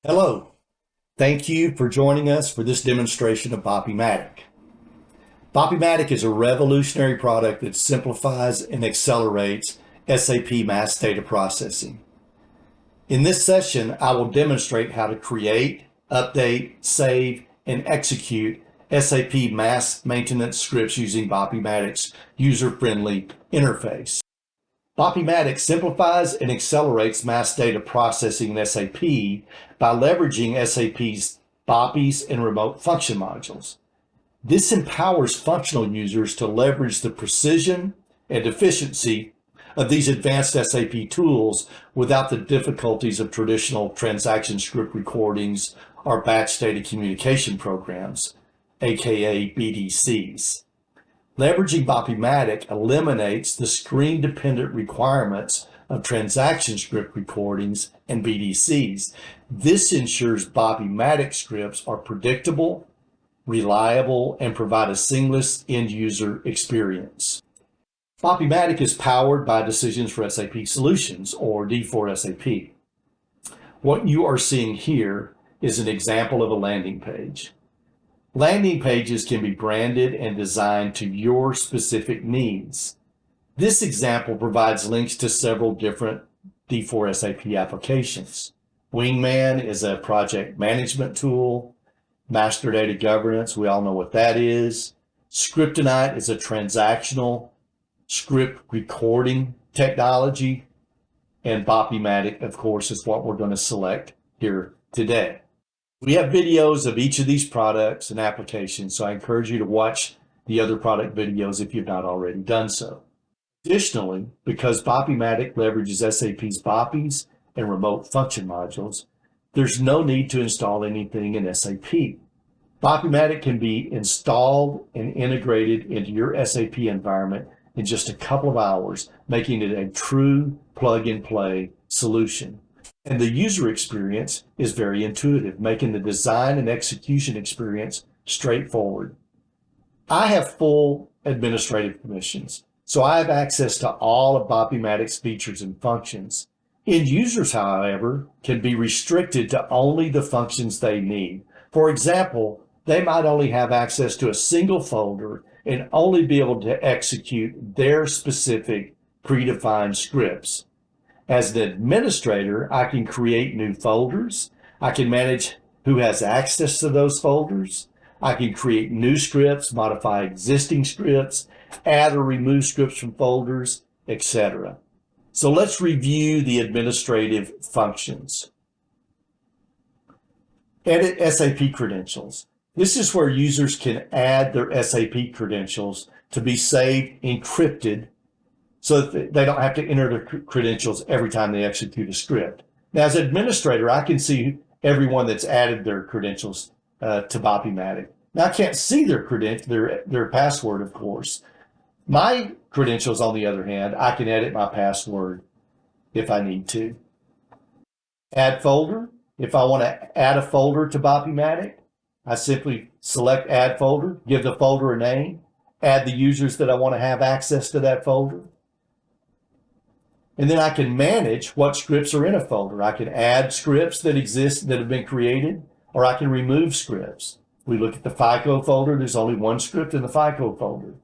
Hello, thank you for joining us for this demonstration of BAPIMatic. BAPIMatic is a revolutionary product that simplifies and accelerates SAP mass data processing. In this session, I will demonstrate how to create, update, save, and execute SAP mass maintenance scripts using BAPIMatic's user-friendly interface. BAPIMatic simplifies and accelerates mass data processing in SAP by leveraging SAP's BAPIs and remote function modules. This empowers functional users to leverage the precision and efficiency of these advanced SAP tools without the difficulties of traditional transaction script recordings or batch data communication programs, aka BDCs. Leveraging BAPIMatic eliminates the screen-dependent requirements of transaction script recordings and BDCs. This ensures BAPIMatic scripts are predictable, reliable, and provide a seamless end-user experience. BAPIMatic is powered by Decisions for SAP Solutions, or D4SAP. What you are seeing here is an example of a landing page. Landing pages can be branded and designed to your specific needs. This example provides links to several different D4SAP applications. Wingman is a project management tool. Master Data Governance, we all know what that is. Scriptonite is a transactional script recording technology. And BAPIMatic, of course, is what we're going to select here today. We have videos of each of these products and applications, so I encourage you to watch the other product videos if you've not already done so. Additionally, because BAPIMatic leverages SAP's BAPIs and remote function modules, there's no need to install anything in SAP. BAPIMatic can be installed and integrated into your SAP environment in just a couple of hours, making it a true plug-and-play solution. And the user experience is very intuitive, making the design and execution experience straightforward. I have full administrative permissions, so I have access to all of BAPIMatic's features and functions. End users, however, can be restricted to only the functions they need. For example, they might only have access to a single folder and only be able to execute their specific predefined scripts. As an administrator, I can create new folders. I can manage who has access to those folders. I can create new scripts, modify existing scripts, add or remove scripts from folders, etc. So let's review the administrative functions. Edit SAP credentials. This is where users can add their SAP credentials to be saved encrypted so that they don't have to enter their credentials every time they execute a script. Now, as an administrator, I can see everyone that's added their credentials to BAPIMatic. Now, I can't see their password, of course. My credentials, on the other hand, I can edit my password if I need to. Add folder. If I want to add a folder to BAPIMatic, I simply select Add Folder, give the folder a name, add the users that I want to have access to that folder. And then I can manage what scripts are in a folder. I can add scripts that exist that have been created, or I can remove scripts. We look at the FICO folder. There's only one script in the FICO folder.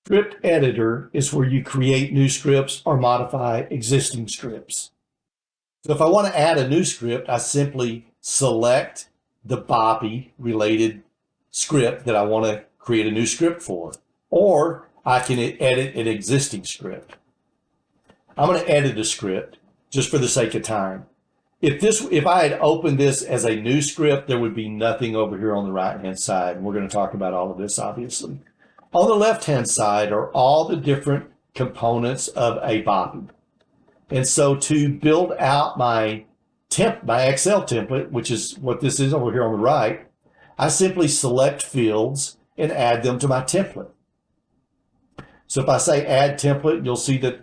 Script editor is where you create new scripts or modify existing scripts. So if I want to add a new script, I simply select the BAPI related script that I want to create a new script for, or I can edit an existing script. I'm going to edit a script just for the sake of time. If I had opened this as a new script, there would be nothing over here on the right-hand side. And we're going to talk about all of this, obviously. On the left-hand side are all the different components of a BAPI. And so to build out my Excel template, which is what this is over here on the right, I simply select fields and add them to my template. So if I say add template, you'll see that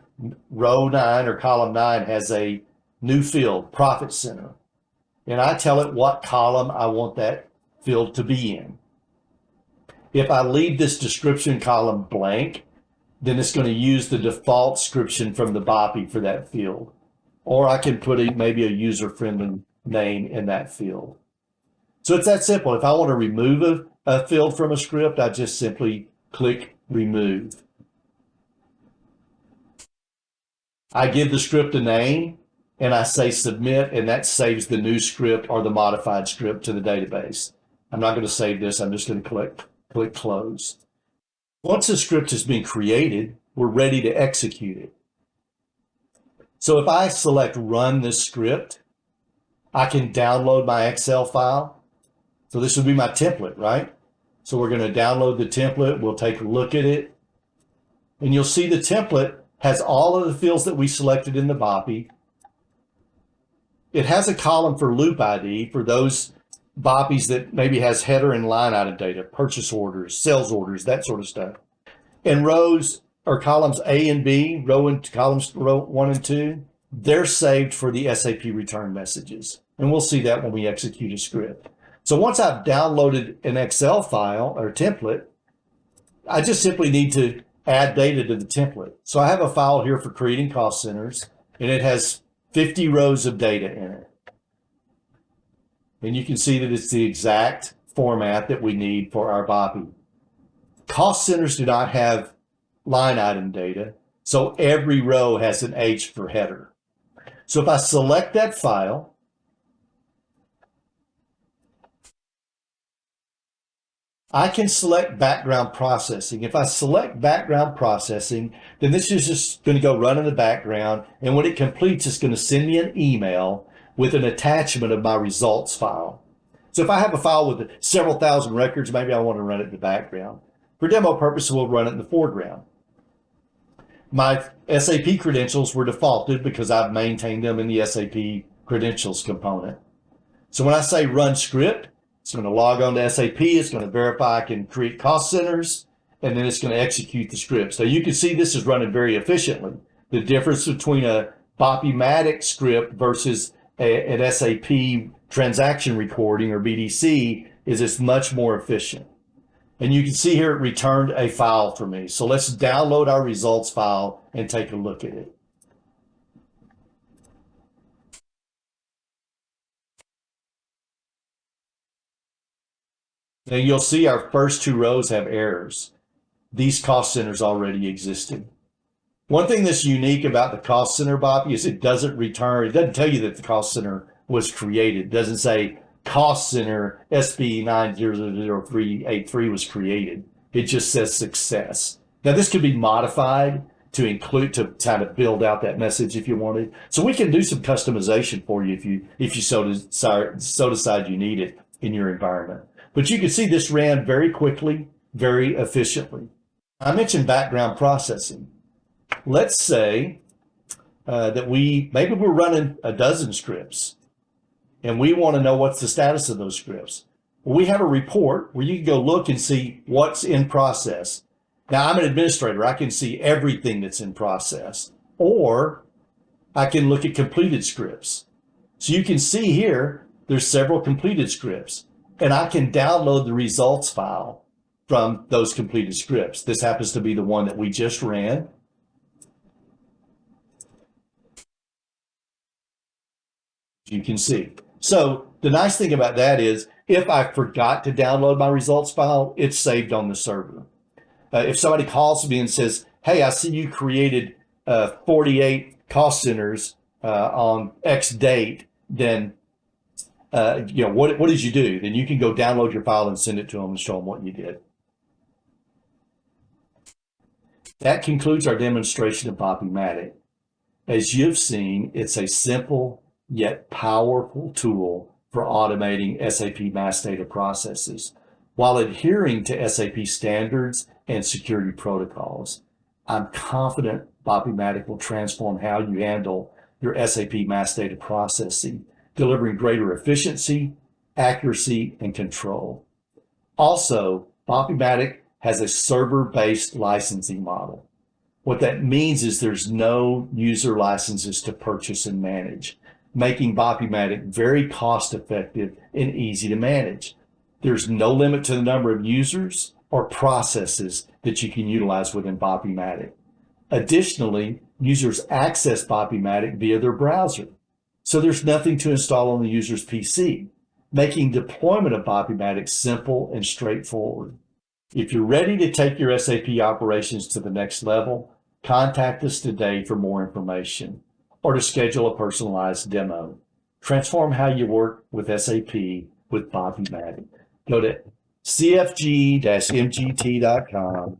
row 9 or column 9 has a new field, Profit Center. And I tell it what column I want that field to be in. If I leave this description column blank, then it's going to use the default description from the BAPI for that field. Or I can put maybe a user-friendly name in that field. So it's that simple. If I want to remove a field from a script, I just simply click remove. I give the script a name and I say submit, and that saves the new script or the modified script to the database. I'm not going to save this. I'm just going to click close. Once the script has been created, we're ready to execute it. So if I select run this script, I can download my Excel file. So this would be my template, right? So we're going to download the template. We'll take a look at it. And you'll see the template has all of the fields that we selected in the BAPI. It has a column for loop ID for those BAPIs that maybe has header and line item data, purchase orders, sales orders, that sort of stuff. And rows or columns A and B, columns 1 and 2, they're saved for the SAP return messages. And we'll see that when we execute a script. So once I've downloaded an Excel file or template, I just simply need to add data to the template. So I have a file here for creating cost centers, and it has 50 rows of data in it. And you can see that it's the exact format that we need for our BAPI. Cost centers do not have line item data, so every row has an H for header. So if I select that file, I can select background processing. If I select background processing, then this is just going to go run in the background, and when it completes, it's going to send me an email with an attachment of my results file. So if I have a file with several thousand records, maybe I want to run it in the background. For demo purposes, we'll run it in the foreground. My SAP credentials were defaulted because I've maintained them in the SAP credentials component. So when I say run script, it's going to log on to SAP, it's going to verify I can create cost centers, and then it's going to execute the script. So you can see this is running very efficiently. The difference between a BAPIMatic script versus an SAP transaction recording or BDC is it's much more efficient. And you can see here it returned a file for me. So let's download our results file and take a look at it. Now you'll see our first 2 rows have errors. These cost centers already existed. One thing that's unique about the cost center BAPI is it doesn't tell you that the cost center was created. It doesn't say cost center SB900383 was created. It just says success. Now this could be modified to include, to kind of build out that message if you wanted. So we can do some customization for you if you so decide you need it in your environment. But you can see this ran very quickly, very efficiently. I mentioned background processing. Let's say that maybe we're running a dozen scripts and we want to know what's the status of those scripts. Well, we have a report where you can go look and see what's in process. Now, I'm an administrator. I can see everything that's in process, or I can look at completed scripts. So you can see here, there's several completed scripts, and I can download the results file from those completed scripts. This happens to be the one that we just ran. You can see. So the nice thing about that is if I forgot to download my results file, it's saved on the server. If somebody calls me and says, hey, I see you created 48 cost centers on X date, then what did you do? Then you can go download your file and send it to them and show them what you did. That concludes our demonstration of BAPIMatic. As you've seen, it's a simple yet powerful tool for automating SAP mass data processes while adhering to SAP standards and security protocols. I'm confident BAPIMatic will transform how you handle your SAP mass data processing, delivering greater efficiency, accuracy, and control. Also, BAPIMatic has a server-based licensing model. What that means is there's no user licenses to purchase and manage, making BAPIMatic very cost-effective and easy to manage. There's no limit to the number of users or processes that you can utilize within BAPIMatic. Additionally, users access BAPIMatic via their browser. so there's nothing to install on the user's PC, making deployment of BAPIMatic simple and straightforward. If you're ready to take your SAP operations to the next level, contact us today for more information or to schedule a personalized demo. Transform how you work with SAP with BAPIMatic. Go to cfg-mgt.com,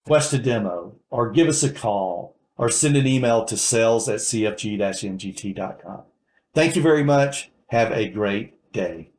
request a demo, or give us a call, or send an email to sales@cfg-mgt.com. Thank you very much. Have a great day.